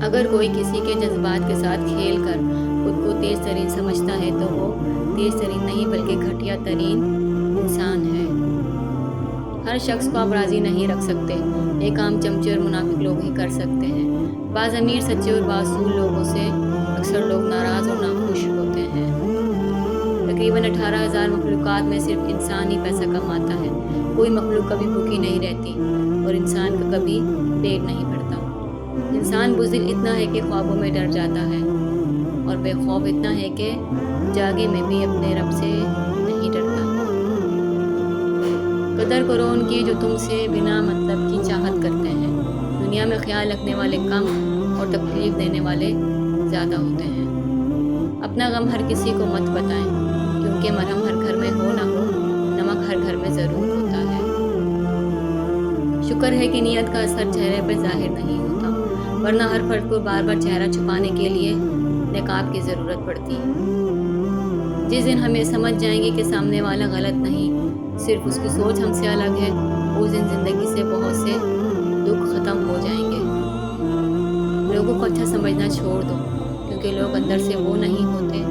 اگر کوئی کسی کے جذبات کے ساتھ کھیل کر خود کو تیز ترین سمجھتا ہے تو وہ تیز ترین نہیں بلکہ گھٹیا ترین انسان ہے۔ ہر شخص کو آپ راضی نہیں رکھ سکتے، ایک عام چمچے اور منافق لوگ ہی کر سکتے ہیں۔ بعض امیر، سچے اور باصول لوگوں سے اکثر لوگ ناراض اور ناخوش ہوتے ہیں۔ تقریباً 18,000 مخلوقات میں صرف انسان ہی پیسہ کماتا ہے۔ کوئی مخلوق کبھی بھوکی نہیں رہتی اور انسان کا کبھی پیٹ نہیں بھرتا۔ انسان بزدل اتنا ہے کہ خوابوں میں ڈر جاتا ہے اور بے خوف اتنا ہے کہ جاگے میں بھی اپنے رب سے نہیں ڈرتا۔ قدر کرو ان کی جو تم سے بنا مطلب کی چاہت کرتے ہیں۔ دنیا میں خیال رکھنے والے کم اور تکلیف دینے والے زیادہ ہوتے ہیں۔ اپنا غم ہر کسی کو مت بتائیں، کیونکہ مرہم ہر گھر میں ہو نہ ہو، نمک ہر گھر میں ضرور ہوتا ہے۔ شکر ہے کہ نیت کا اثر چہرے پر ظاہر نہیں ہوتا، ورنہ ہر فرد کو بار بار چہرہ چھپانے کے لیے نقاب کی ضرورت پڑتی ہے۔ جس دن ہمیں سمجھ جائیں گے کہ سامنے والا غلط نہیں، صرف اس کی سوچ ہم سے الگ ہے، اس دن زندگی سے بہت سے دکھ ختم ہو جائیں گے۔ لوگوں کو اچھا سمجھنا چھوڑ دو، کیونکہ لوگ اندر سے وہ نہیں ہوتے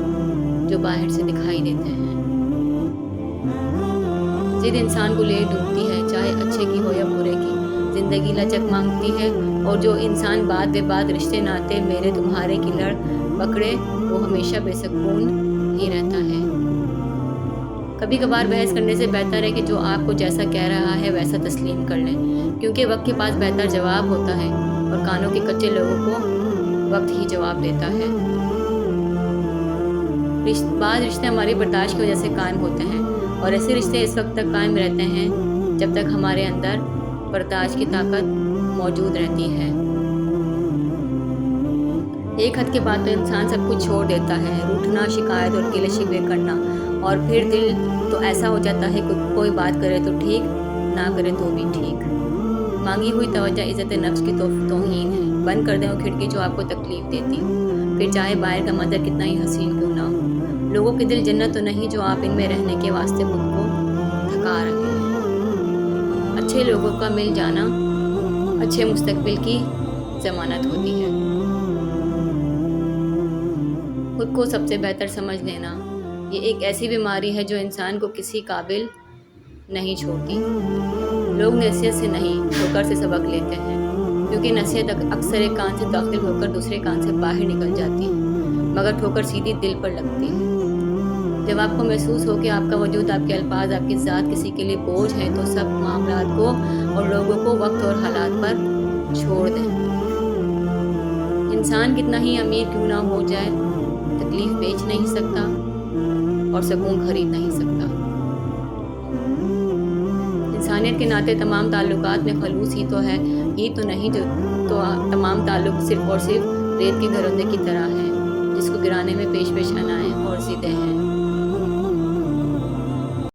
جو باہر سے دکھائی دیتے ہیں۔ ضد انسان کو لے ڈوبتی ہے، چاہے اچھے کی ہو یا برے کی۔ زندگی لچک مانگتی ہے اور جو انسان بات بے بات رشتے ناتے میرے تمہارے کی لڑ پکڑے وہ ہمیشہ بے سکون ہی رہتا ہے۔ کبھی کبھار بحث کرنے سے بہتر ہے کہ جو آپ کو جیسا کہہ رہا ہے ویسا تسلیم کر لیں، کیونکہ وقت کے پاس بہتر جواب ہوتا ہے اور کانوں کے کچے لوگوں کو وقت ہی جواب دیتا ہے۔ بعض رشتے ہماری برداشت کی وجہ سے قائم ہوتے ہیں اور ایسے رشتے اس وقت تک قائم رہتے ہیں جب تک ہمارے اندر برداشت کی طاقت موجود رہتی ہے۔ ایک حد کے بعد تو انسان سب کچھ چھوڑ دیتا ہے، روٹھنا، شکایت اور گلے شکوے کرنا، اور پھر دل تو ایسا ہو جاتا ہے کہ کوئی بات کرے تو ٹھیک، نہ کرے تو بھی ٹھیک۔ مانگی ہوئی توجہ عزت نفس کی توہین ہے۔ بند کر دیں وہ کھڑکی جو آپ کو تکلیف دیتی ہو، پھر چاہے باہر کا منظر کتنا ہی حسین کیوں نہ ہو۔ لوگوں کے دل جنت تو نہیں جو آپ ان میں رہنے کے واسطے خود کو تھکا رہے ہیں۔ اچھے لوگوں کا مل جانا اچھے مستقبل کی ضمانت ہوتی ہے۔ خود کو سب سے بہتر سمجھ لینا یہ ایک ایسی بیماری ہے جو انسان کو کسی قابل نہیں چھوڑتی۔ لوگ نصیحت سے نہیں ٹھوکر سے سبق لیتے ہیں، کیونکہ نصیحت اکثر ایک کان سے داخل ہو کر دوسرے کان سے باہر نکل جاتی ہے، مگر ٹھوکر سیدھی دل پر لگتی ہے۔ جب آپ کو محسوس ہو کہ آپ کا وجود، آپ کے الفاظ، آپ کی ذات کسی کے لیے بوجھ ہے تو سب معاملات کو اور لوگوں کو وقت اور حالات پر چھوڑ دیں۔ انسان کتنا ہی امیر کیوں نہ ہو جائے، تکلیف بیچ نہیں سکتا اور سکون خرید نہیں سکتا۔ انسانیت کے ناطے تمام تعلقات میں خلوص ہی تو ہے، ہی تو نہیں جو تو تمام تعلق صرف اور صرف ریت کے گھروندے کی طرح ہے، جس کو گرانے میں پیش پیش انائیں اور ضدیں ہیں۔